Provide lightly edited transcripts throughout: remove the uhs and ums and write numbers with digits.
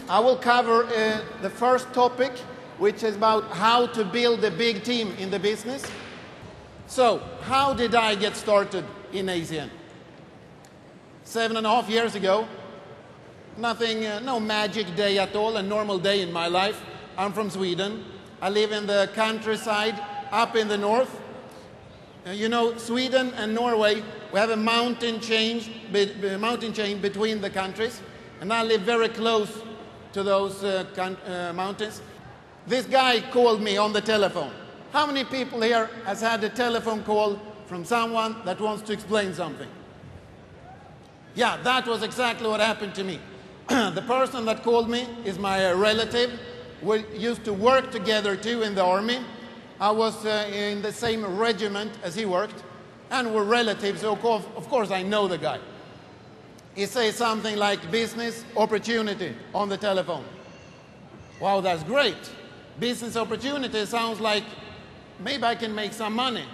I will cover the first topic, which is about how to build a big team in the business. So, how did I get started in ACN? 7.5 years ago. Nothing, no magic day at all, a normal day in my life. I'm from Sweden. I live in the countryside, up in the north. You know, Sweden and Norway, we have a mountain chain between the countries, and I live very close to those mountains. This guy called me on the telephone. How many people here has had a telephone call from someone that wants to explain something? Yeah, that was exactly what happened to me. The person that called me is my relative. We used to work together too in the army. I was in the same regiment as he worked, and we're relatives, so of course I know the guy. He says something like business opportunity on the telephone. Wow, that's great. Business opportunity sounds like maybe I can make some money.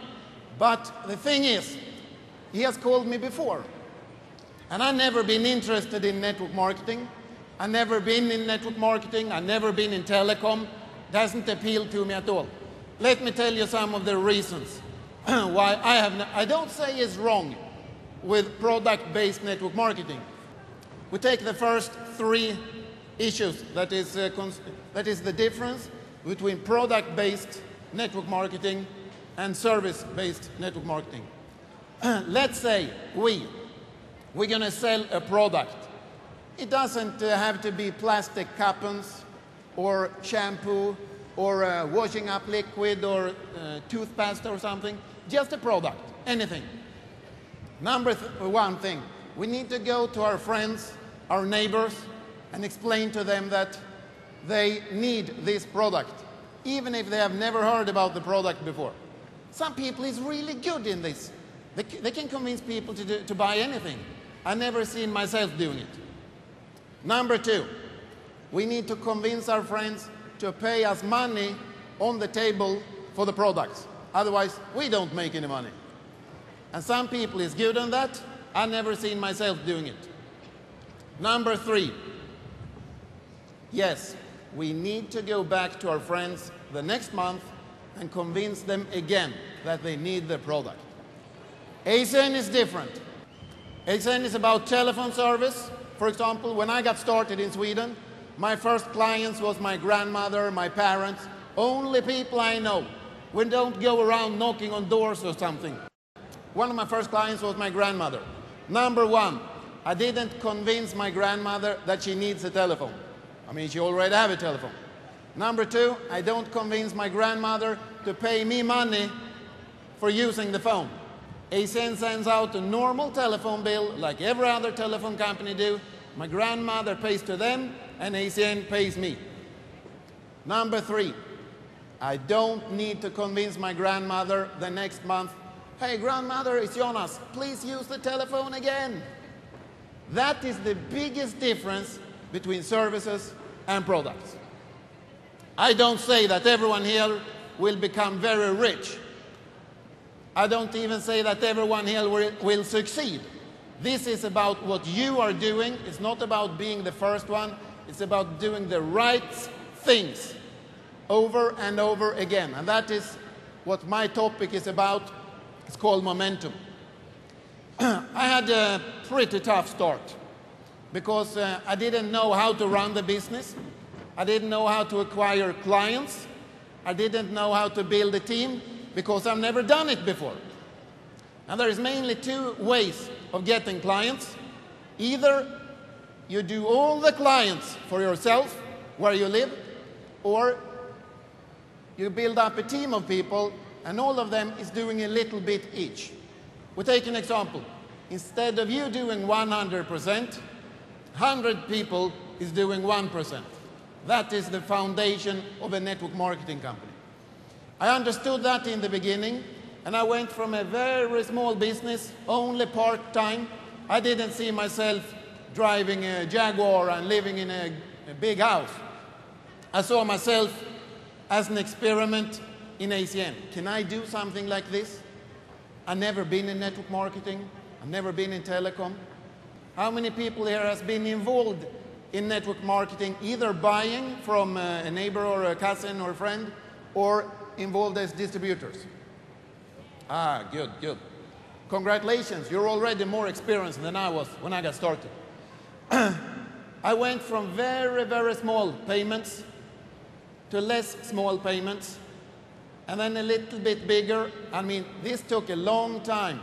But the thing is, he has called me before. And I've never been interested in network marketing. I've never been in network marketing. I've never been in telecom. Doesn't appeal to me at all. Let me tell you some of the reasons why I don't say it's wrong with product-based network marketing. We take the first 3 issues. That is the difference between product-based network marketing and service-based network marketing. Let's say we're going to sell a product. It doesn't have to be plastic coupons or shampoo or washing up liquid or toothpaste or something. Just a product, anything. Number 1 thing, we need to go to our friends, our neighbors, and explain to them that they need this product, even if they have never heard about the product before. Some people is really good in this. They can convince people to buy anything. I've never seen myself doing it. Number 2, we need to convince our friends to pay us money on the table for the products. Otherwise, we don't make any money. And some people is good on that. I've never seen myself doing it. Number 3, yes, we need to go back to our friends the next month and convince them again that they need the product. ACN is different. ACN is about telephone service. For example, when I got started in Sweden, my first clients was my grandmother, my parents, only people I know. We don't go around knocking on doors or something. One of my first clients was my grandmother. Number 1, I didn't convince my grandmother that she needs a telephone. I mean, she already have a telephone. Number 2, I don't convince my grandmother to pay me money for using the phone. ACN sends out a normal telephone bill like every other telephone company do. My grandmother pays to them and ACN pays me. Number 3, I don't need to convince my grandmother the next month, hey grandmother, it's Jonas, please use the telephone again. That is the biggest difference between services and products. I don't say that everyone here will become very rich. I don't even say that everyone here will succeed. This is about what you are doing. It's not about being the first one. It's about doing the right things over and over again. And that is what my topic is about. It's called momentum. I had a pretty tough start because I didn't know how to run the business. I didn't know how to acquire clients. I didn't know how to build a team because I've never done it before. And there is mainly 2 ways of getting clients. Either you do all the clients for yourself where you live, or you build up a team of people and all of them is doing a little bit each. We'll take an example. Instead of you doing 100%, 100 people is doing 1%. That is the foundation of a network marketing company. I understood that in the beginning, and I went from a very small business, only part-time. I didn't see myself driving a Jaguar and living in a big house. I saw myself as an experiment in ACN. Can I do something like this? I've never been in network marketing. I've never been in telecom. How many people here has been involved in network marketing, either buying from a neighbor or a cousin or a friend, or involved as distributors? Ah, good, good. Congratulations, you're already more experienced than I was when I got started. I went from very, very small payments to less small payments, and then a little bit bigger. I mean, this took a long time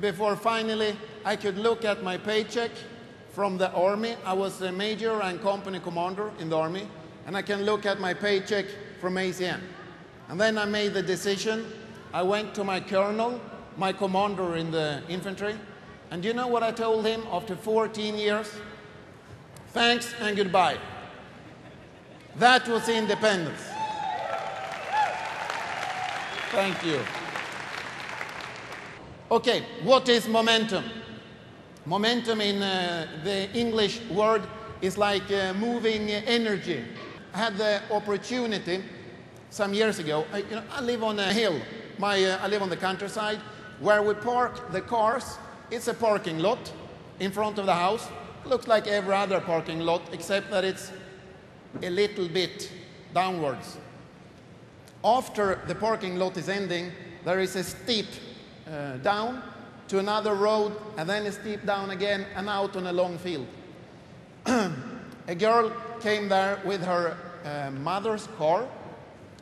before finally I could look at my paycheck from the Army. I was a major and company commander in the Army, and I can look at my paycheck from ACN. And then I made the decision. I went to my colonel, my commander in the infantry, and you know what I told him after 14 years? Thanks and goodbye. That was independence. Thank you. Okay, what is momentum? Momentum in the English word is like moving energy. I had the opportunity some years ago. I live on a hill. I live on the countryside where we park the cars. It's a parking lot in front of the house. It looks like every other parking lot except that it's a little bit downwards. After the parking lot is ending, there is a steep down to another road, and then a steep down again, and out on a long field. A girl came there with her mother's car.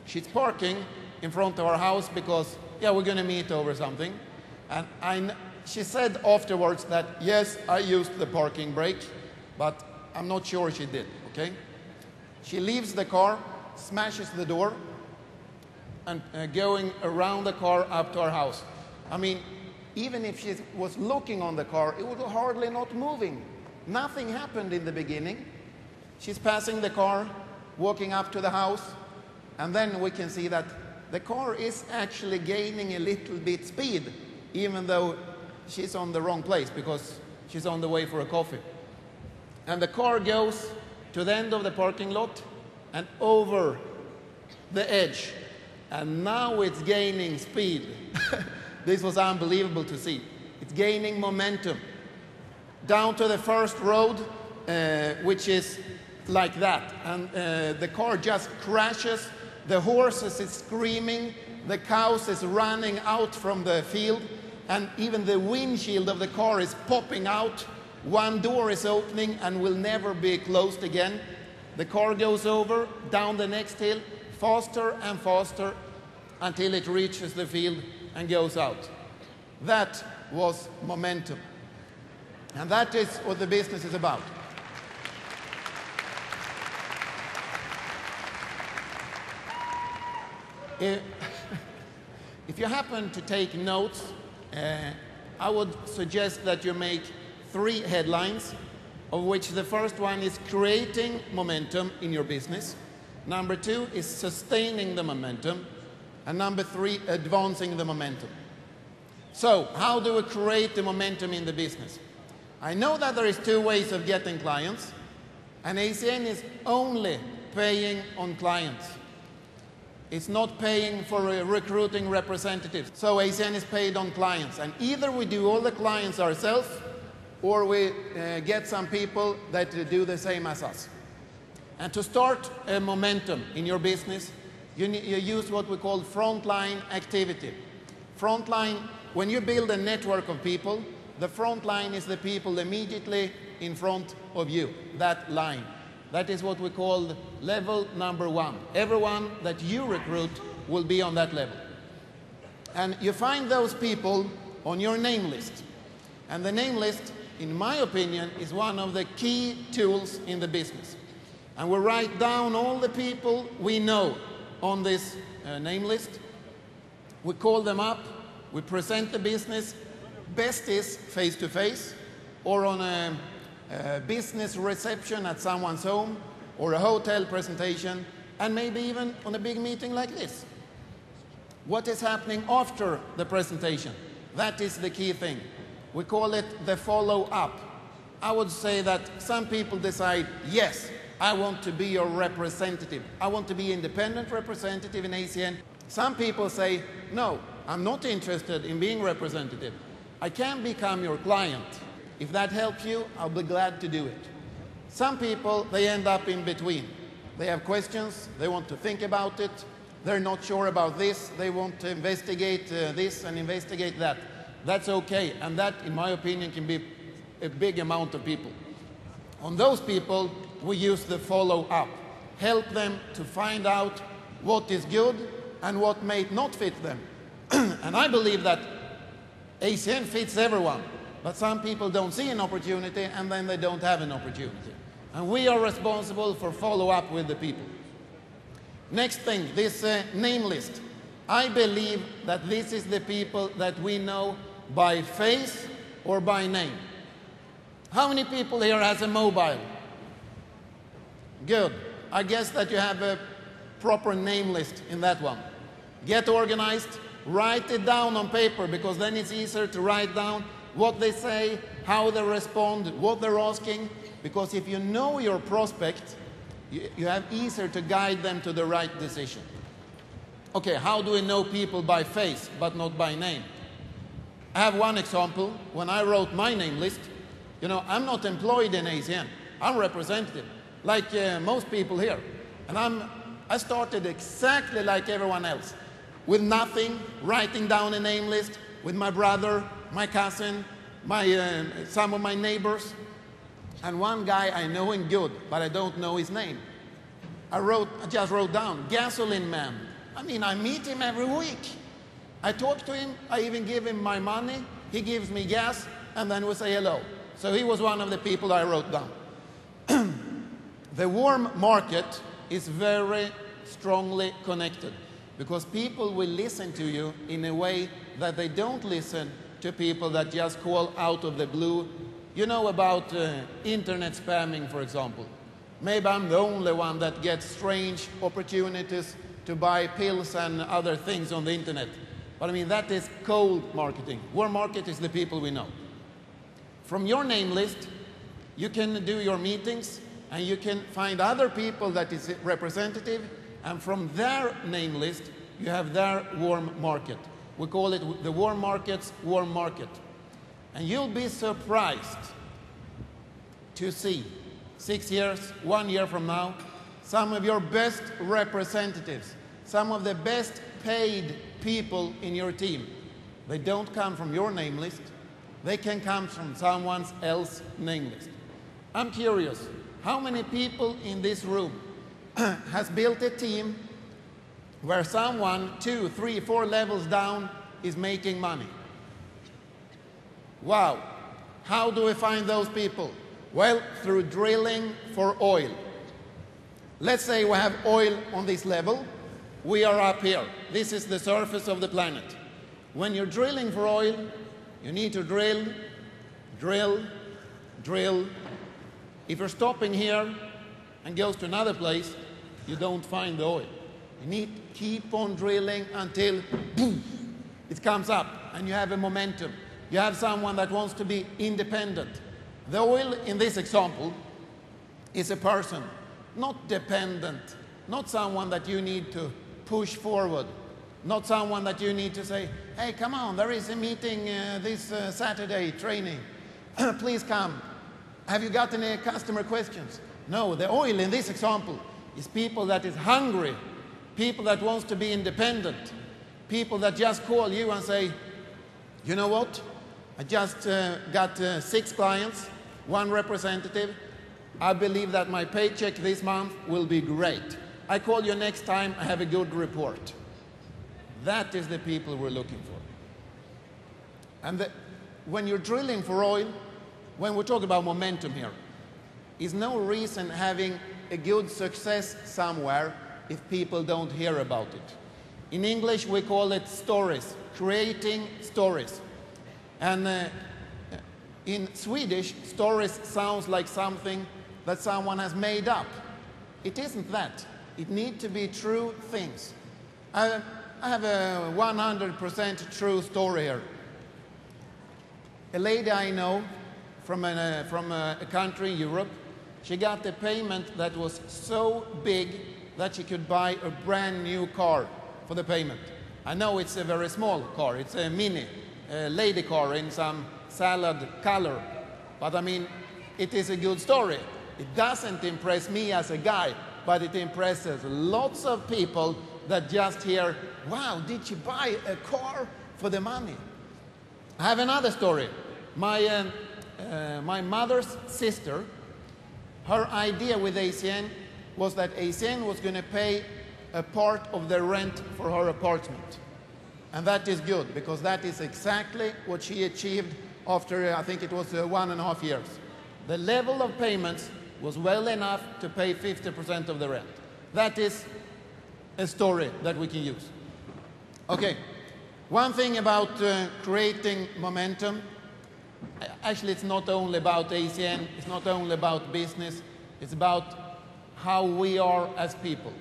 She's parking in front of our house because, yeah, we're going to meet over something. And she said afterwards that, yes, I used the parking brake, but I'm not sure she did, okay? She leaves the car, smashes the door, and going around the car up to our house. I mean, even if she was looking on the car, it was hardly not moving. Nothing happened in the beginning. She's passing the car, walking up to the house, and then we can see that the car is actually gaining a little bit speed, even though she's on the wrong place because she's on the way for a coffee. And the car goes to the end of the parking lot and over the edge. And now it's gaining speed. This was unbelievable to see. It's gaining momentum. Down to the first road, which is like that. And the car just crashes. The horses is screaming. The cows is running out from the field. And even the windshield of the car is popping out. One door is opening and will never be closed again. The car goes over, down the next hill, faster and faster, until it reaches the field and goes out. That was momentum. And that is what the business is about. If you happen to take notes, I would suggest that you make 3 headlines, of which the first one is creating momentum in your business. Number 2 is sustaining the momentum. And number 3, advancing the momentum. So, how do we create the momentum in the business? I know that there is 2 ways of getting clients, and ACN is only paying on clients. It's not paying for recruiting representatives. So ACN is paid on clients, and either we do all the clients ourselves, or we get some people that do the same as us. And to start a momentum in your business, you use what we call frontline activity. Frontline, when you build a network of people, the front line is the people immediately in front of you, that line. That is what we call level number 1. Everyone that you recruit will be on that level. And you find those people on your name list. And the name list, in my opinion, is one of the key tools in the business. And we write down all the people we know on this name list. We call them up, we present the business. Best is face-to-face, or on a business reception at someone's home, or a hotel presentation, and maybe even on a big meeting like this. What is happening after the presentation? That is the key thing. We call it the follow-up. I would say that some people decide, yes, I want to be your representative. I want to be independent representative in ACN. Some people say, no, I'm not interested in being representative. I can become your client. If that helps you, I'll be glad to do it. Some people, they end up in between. They have questions, they want to think about it, they're not sure about this, they want to investigate this and investigate that. That's okay, and that, in my opinion, can be a big amount of people. On those people, we use the follow-up. Help them to find out what is good and what may not fit them. And I believe that ACN fits everyone, but some people don't see an opportunity and then they don't have an opportunity. And we are responsible for follow-up with the people. Next thing, this name list. I believe that this is the people that we know by face or by name. How many people here has a mobile? Good. I guess that you have a proper name list in that one. Get organized, write it down on paper, because then it's easier to write down what they say, how they respond, what they're asking. Because if you know your prospect, you have easier to guide them to the right decision. Okay, how do we know people by face but not by name? I have one example. When I wrote my name list, you know, I'm not employed in ACN. I'm representative, like most people here. And I started exactly like everyone else, with nothing, writing down a name list with my brother, my cousin, some of my neighbors. And one guy I know him good, but I don't know his name. I just wrote down, Gasoline Man. I mean, I meet him every week. I talk to him, I even give him my money, he gives me gas, and then we say hello. So he was one of the people I wrote down. The warm market is very strongly connected, because people will listen to you in a way that they don't listen to people that just call out of the blue. You know about internet spamming, for example. Maybe I'm the only one that gets strange opportunities to buy pills and other things on the internet. But I mean, that is cold marketing. Warm market is the people we know. From your name list, you can do your meetings, and you can find other people that is representative, and from their name list, you have their warm market. We call it the warm market's warm market. And you'll be surprised to see 6 years, 1 year from now, some of your best representatives, some of the best paid people in your team. They don't come from your name list. They can come from someone else's name list. I'm curious, how many people in this room has built a team where someone 2, 3, 4 levels down is making money? Wow. How do we find those people? Well, through drilling for oil. Let's say we have oil on this level. We are up here. This is the surface of the planet. When you're drilling for oil, you need to drill, drill, drill. If you're stopping here and goes to another place, you don't find the oil. You need to keep on drilling until boom, it comes up and you have a momentum. You have someone that wants to be independent. The oil in this example is a person, not dependent, not someone that you need to push forward, not someone that you need to say, hey, come on, there is a meeting this Saturday, training. Please come. Have you got any customer questions? No, the oil in this example is people that is hungry, people that wants to be independent, people that just call you and say, you know what? I just got 6 clients, 1 representative. I believe that my paycheck this month will be great. I call you next time, I have a good report. That is the people we're looking for. And when you're drilling for oil, when we talk about momentum here, is no reason having a good success somewhere if people don't hear about it. In English, we call it stories, creating stories. And in Swedish, stories sounds like something that someone has made up. It isn't that. It needs to be true things. I have a 100% true story here. A lady I know from a country in Europe, she got a payment that was so big that she could buy a brand new car for the payment. I know it's a very small car, it's a mini, lady car in some salad color, but I mean, it is a good story. It doesn't impress me as a guy, but it impresses lots of people that just hear, wow, did you buy a car for the money? I have another story. My mother's sister, her idea with ACN was that ACN was going to pay a part of the rent for her apartment. And that is good, because that is exactly what she achieved after, I think it was 1.5 years. The level of payments was well enough to pay 50% of the rent. That is a story that we can use. Okay, one thing about creating momentum, actually it's not only about ACN, it's not only about business, it's about how we are as people.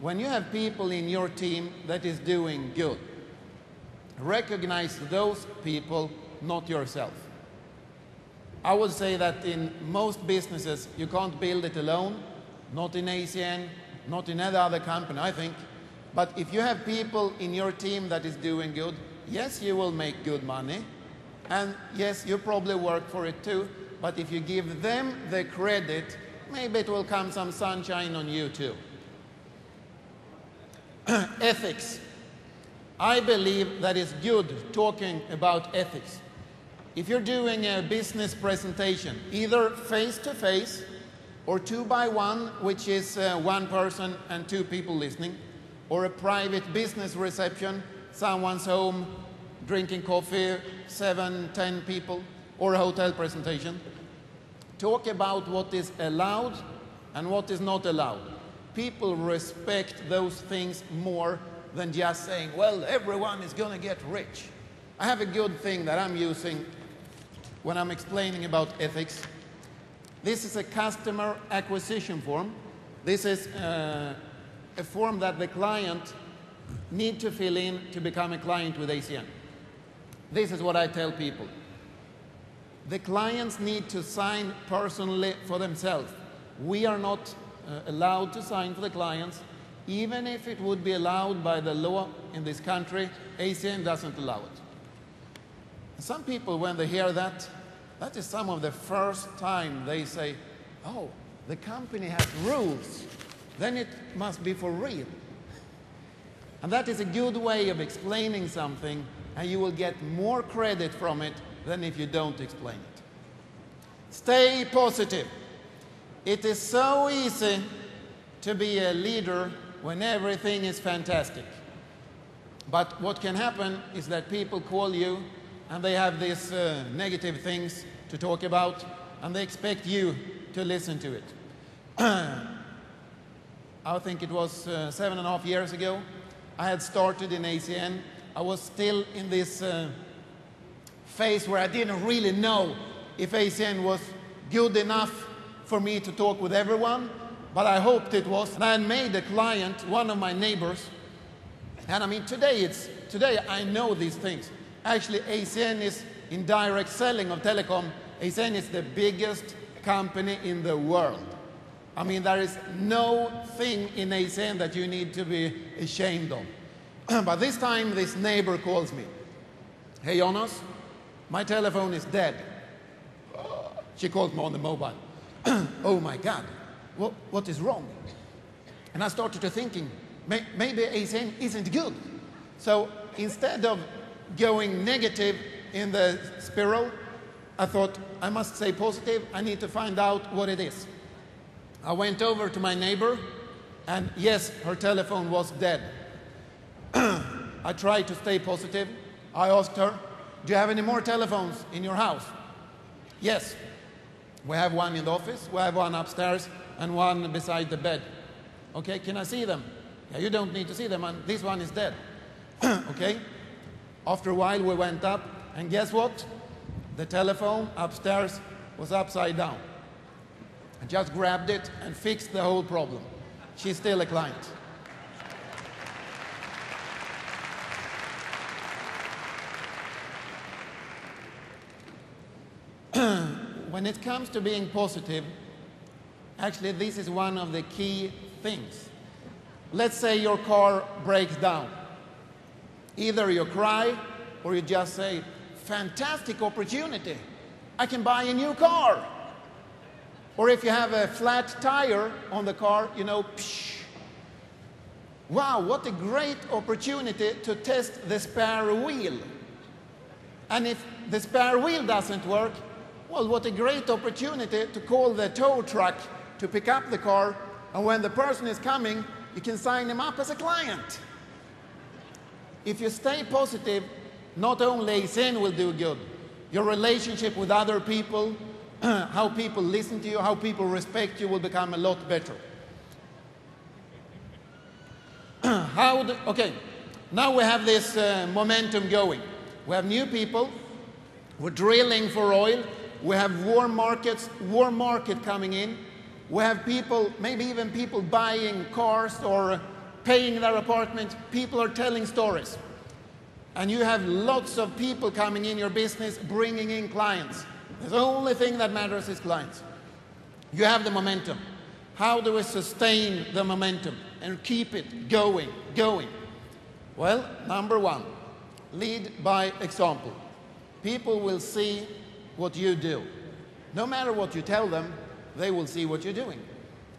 When you have people in your team that is doing good, recognize those people, not yourself. I would say that in most businesses, you can't build it alone, not in ACN, not in any other company, I think. But if you have people in your team that is doing good, yes, you will make good money. And yes, you probably work for it too. But if you give them the credit, maybe it will come some sunshine on you too. Ethics. I believe that it's good talking about ethics. If you're doing a business presentation, either face-to-face or 2-by-1, which is one person and 2 people listening, or a private business reception, someone's home, drinking coffee, 7-10 people, or a hotel presentation, talk about what is allowed and what is not allowed. People respect those things more than just saying, well, everyone is going to get rich. I have a good thing that I'm using when I'm explaining about ethics. This is a customer acquisition form. This is a form that the client needs to fill in to become a client with ACN. This is what I tell people. The clients need to sign personally for themselves. We are not allowed to sign for the clients. Even if it would be allowed by the law in this country, ACN doesn't allow it. Some people, when they hear that, that is some of the first time they say, oh, the company has rules, then it must be for real. And that is a good way of explaining something, and you will get more credit from it than if you don't explain it. Stay positive. It is so easy to be a leader when everything is fantastic. But what can happen is that people call you and they have these negative things to talk about, and they expect you to listen to it. I think it was 7.5 years ago. I had started in ACN. I was still in this phase where I didn't really know if ACN was good enough for me to talk with everyone, but I hoped it was. And I had made a client, one of my neighbors, and I mean, today I know these things. Actually, ACN is in direct selling of telecom. ACN is the biggest company in the world. I mean, there is no thing in ACN that you need to be ashamed of. But this time, this neighbor calls me. Hey, Jonas, my telephone is dead. She called me on the mobile. Oh my God, what is wrong? And I started to thinking, maybe ACN isn't good. So instead of going negative in the spiral, I thought, I must stay positive. I need to find out what it is. I went over to my neighbor, and yes, her telephone was dead. I tried to stay positive. I asked her, do you have any more telephones in your house? Yes. We have one in the office, we have one upstairs, and one beside the bed. Okay, can I see them? Yeah, you don't need to see them, and this one is dead. Okay? After a while, we went up, and guess what? The telephone upstairs was upside down. I just grabbed it and fixed the whole problem. She's still a client. When it comes to being positive, actually this is one of the key things. Let's say your car breaks down. Either you cry or you just say, fantastic opportunity, I can buy a new car. Or if you have a flat tire on the car, you know, psh. Wow, what a great opportunity to test the spare wheel. And if the spare wheel doesn't work, well, what a great opportunity to call the tow truck to pick up the car, and when the person is coming, you can sign him up as a client. If you stay positive, not only ACN will do good, your relationship with other people, how people listen to you, how people respect you will become a lot better. Okay, now we have this momentum going. We have new people, we're drilling for oil, we have warm market coming in, we have people, maybe even people buying cars or paying their apartment, people are telling stories. And you have lots of people coming in your business, bringing in clients. The only thing that matters is clients. You have the momentum. How do we sustain the momentum and keep it going? Well, number one, lead by example. People will see what you do. No matter what you tell them, they will see what you're doing.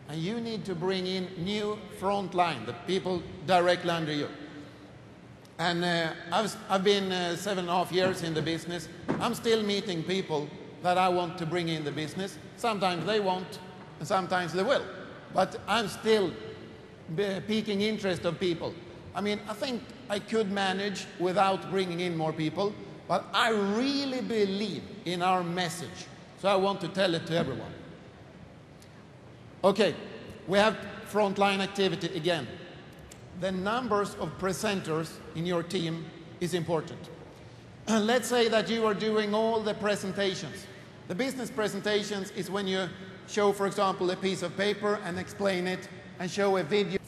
And you need to bring in new front line, the people directly under you. And I've been 7.5 years in the business. I'm still meeting people that I want to bring in the business. Sometimes they won't, and sometimes they will. But I'm still piquing interest of people. I mean, I think I could manage without bringing in more people, but I really believe in our message. So I want to tell it to everyone. Okay, we have frontline activity again. The numbers of presenters in your team is important. Let's say that you are doing all the presentations. The business presentations is when you show, for example, a piece of paper and explain it and show a video.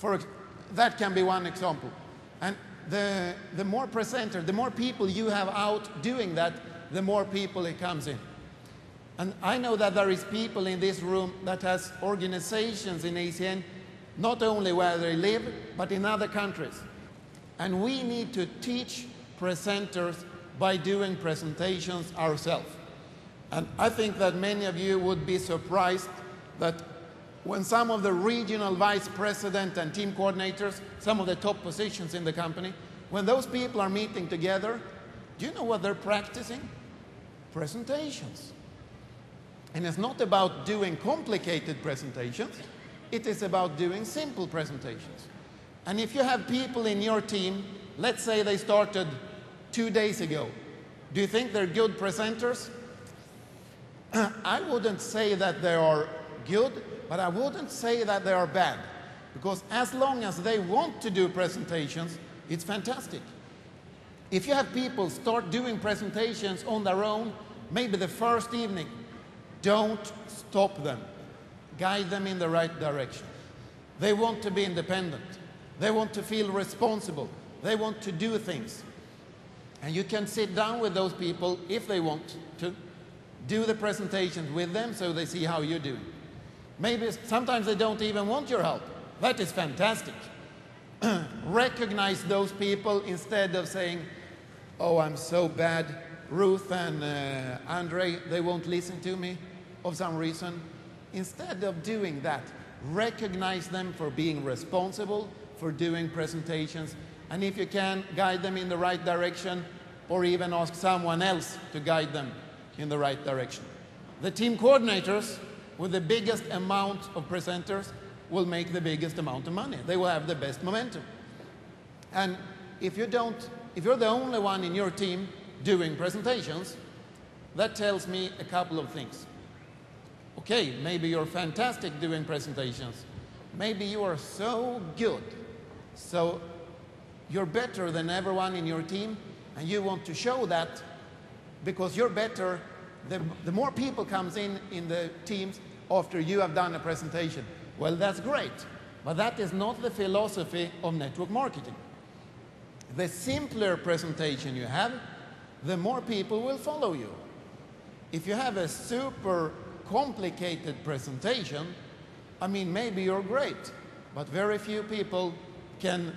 That can be one example. And the more presenters, the more people you have out doing that, the more people it comes in. And I know that there is people in this room that has organizations in ACN, not only where they live, but in other countries. And we need to teach presenters by doing presentations ourselves. And I think that many of you would be surprised that when some of the regional vice president and team coordinators, some of the top positions in the company, when those people are meeting together, do you know what they're practicing? Presentations. And it's not about doing complicated presentations, it is about doing simple presentations. And if you have people in your team, let's say they started 2 days ago, do you think they're good presenters? I wouldn't say that they are good, but I wouldn't say that they are bad. Because as long as they want to do presentations, it's fantastic. If you have people start doing presentations on their own, maybe the first evening, don't stop them. Guide them in the right direction. They want to be independent. They want to feel responsible. They want to do things. And you can sit down with those people if they want to do the presentations with them so they see how you're doing. Maybe sometimes they don't even want your help. That is fantastic. Recognize those people instead of saying, oh, I'm so bad. Ruth and Andre, they won't listen to me of some reason. Instead of doing that, recognize them for being responsible, for doing presentations, and if you can, guide them in the right direction, or even ask someone else to guide them in the right direction. The team coordinators with the biggest amount of presenters will make the biggest amount of money. They will have the best momentum. And if you're the only one in your team doing presentations, that tells me a couple of things. Okay, maybe you're fantastic doing presentations. Maybe you are so good, so you're better than everyone in your team, and you want to show that because you're better. The more people comes in the teams after you have done a presentation. Well, that's great, but that is not the philosophy of network marketing. The simpler presentation you have, the more people will follow you. If you have a super complicated presentation, I mean, maybe you're great, but very few people can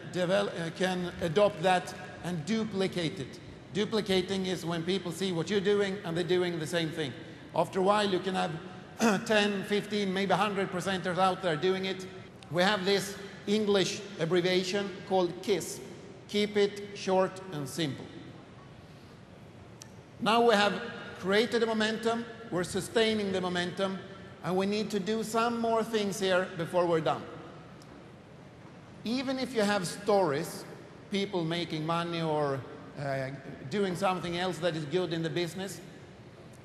adopt that and duplicate it. Duplicating is when people see what you're doing and they're doing the same thing. After a while, you can have 10, 15, maybe 100 presenters out there doing it. We have this English abbreviation called KISS. Keep it short and simple. Now we have created a momentum, we're sustaining the momentum, and we need to do some more things here before we're done. Even if you have stories, people making money or doing something else that is good in the business,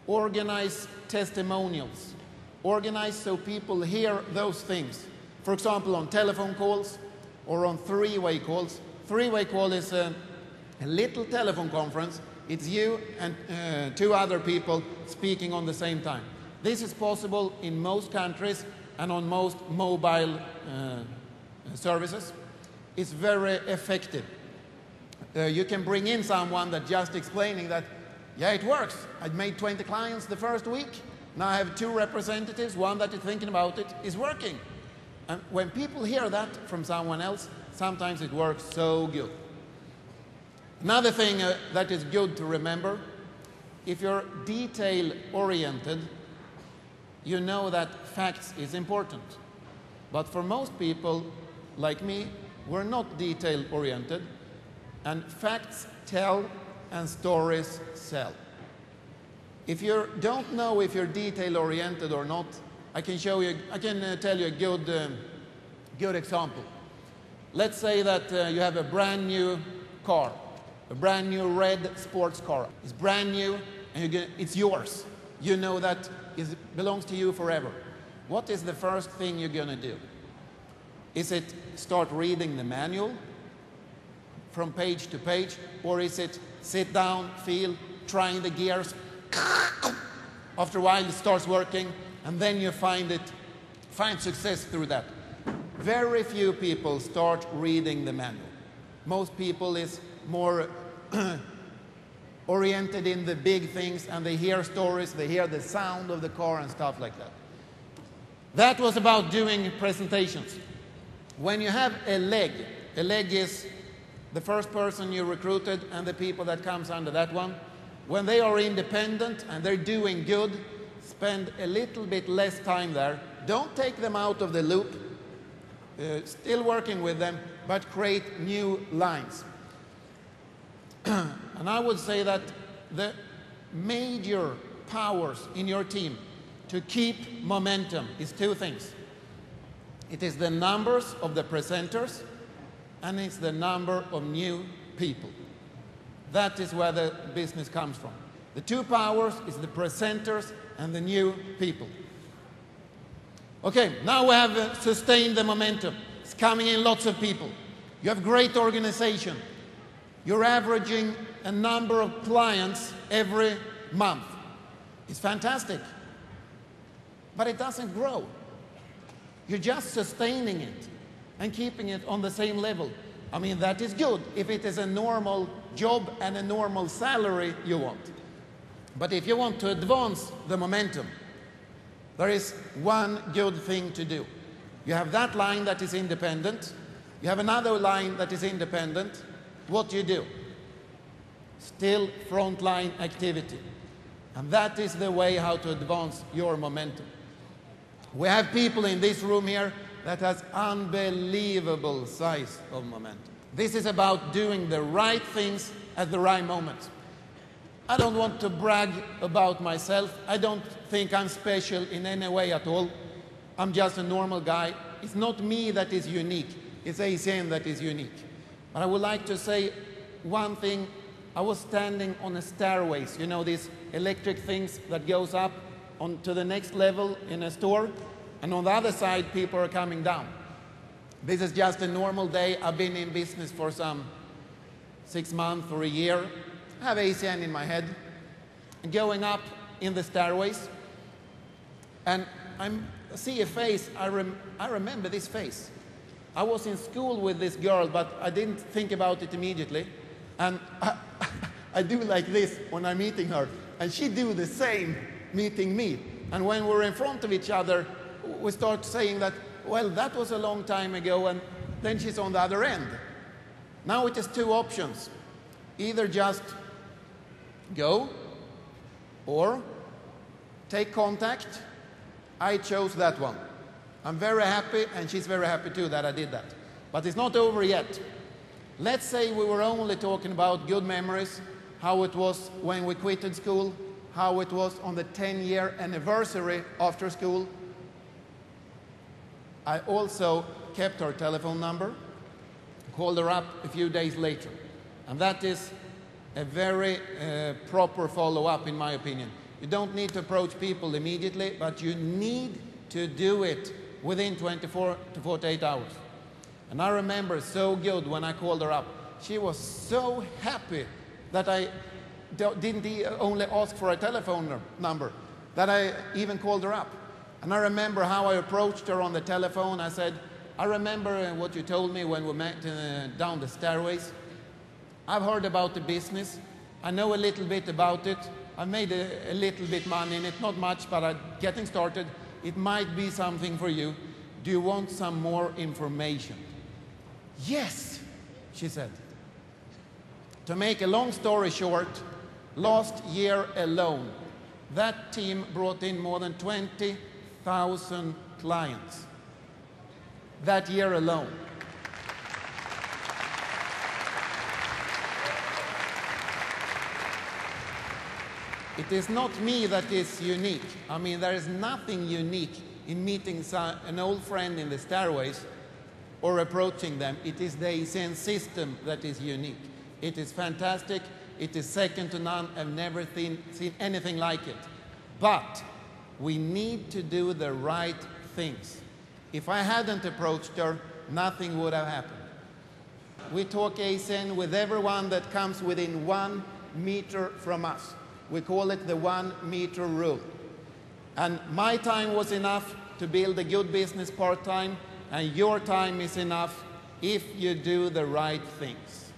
organize testimonials. Organize so people hear those things. For example, on telephone calls or on three-way calls. Three-way call is a little telephone conference. It's you and two other people speaking on the same time. This is possible in most countries and on most mobile services. It's very effective. You can bring in someone that just explaining that, yeah, it works. I made 20 clients the first week. Now I have 2 representatives, one that is thinking about it, is working. And when people hear that from someone else, sometimes it works so good. Another thing that is good to remember, if you're detail-oriented, you know that facts is important. But for most people, like me, we're not detail-oriented, and facts tell and stories sell. If you don't know if you're detail-oriented or not, I can tell you a good example. Let's say that you have a brand new car, a brand new red sports car. It's brand new and it's yours. You know that it belongs to you forever. What is the first thing you're going to do? Is it start reading the manual from page to page, or is it sit down, feel, trying the gears? After a while it starts working, and then you find success through that. Very few people start reading the manual. Most people is more oriented in the big things, and they hear stories, they hear the sound of the car and stuff like that. That was about doing presentations. When you have a leg is the first person you recruited and the people that comes under that one. When they are independent and they're doing good, spend a little bit less time there. Don't take them out of the loop. Still working with them, but create new lines. And I would say that the major powers in your team to keep momentum is 2 things. It is the numbers of the presenters, and it's the number of new people. That is where the business comes from. The 2 powers is the presenters and the new people. Okay, now we have sustained the momentum. It's coming in lots of people. You have great organization. You're averaging a number of clients every month. It's fantastic. But it doesn't grow. You're just sustaining it and keeping it on the same level. I mean, that is good if it is a normal job and a normal salary you want. But if you want to advance the momentum, there is one good thing to do. You have that line that is independent. You have another line that is independent. What do you do? Still frontline activity. And that is the way how to advance your momentum. We have people in this room here that has unbelievable size of momentum. This is about doing the right things at the right moment. I don't want to brag about myself. I don't think I'm special in any way at all. I'm just a normal guy. It's not me that is unique. It's ACN that is unique. But I would like to say one thing. I was standing on a stairways, you know, these electric things that goes up to the next level in a store, and on the other side people are coming down. This is just a normal day. I've been in business for some 6 months or a year. I have ACN in my head, and going up in the stairways, and I see a face. I remember this face. I was in school with this girl, but I didn't think about it immediately, and I do like this when I'm meeting her, and she do the same meeting me. And when we're in front of each other, we start saying that, well, that was a long time ago, and then she's on the other end. Now it is 2 options. Either just go or take contact I chose that one. I'm very happy, and she's very happy too that I did that. But it's not over yet. Let's say we were only talking about good memories, how it was when we quitted school, how it was on the 10-year anniversary after school. I also kept her telephone number, called her up a few days later. And that is a very proper follow-up, in my opinion. You don't need to approach people immediately, but you need to do it within 24 to 48 hours. And I remember so good when I called her up. She was so happy that I didn't only ask for a telephone number, that I even called her up. And I remember how I approached her on the telephone. I said, I remember what you told me when we met down the stairways. I've heard about the business. I know a little bit about it. I made a little bit money in it, not much, but I'm getting started. It might be something for you. Do you want some more information? Yes, she said. To make a long story short, last year alone, that team brought in more than 20,000 clients. That year alone. It is not me that is unique. I mean, there is nothing unique in meeting an old friend in the stairways or approaching them. It is the ACN system that is unique. It is fantastic. It is second to none. I've never seen anything like it. But we need to do the right things. If I hadn't approached her, nothing would have happened. We talk ACN with everyone that comes within 1 meter from us. We call it the 1 meter rule. And my time was enough to build a good business part-time, and your time is enough if you do the right things.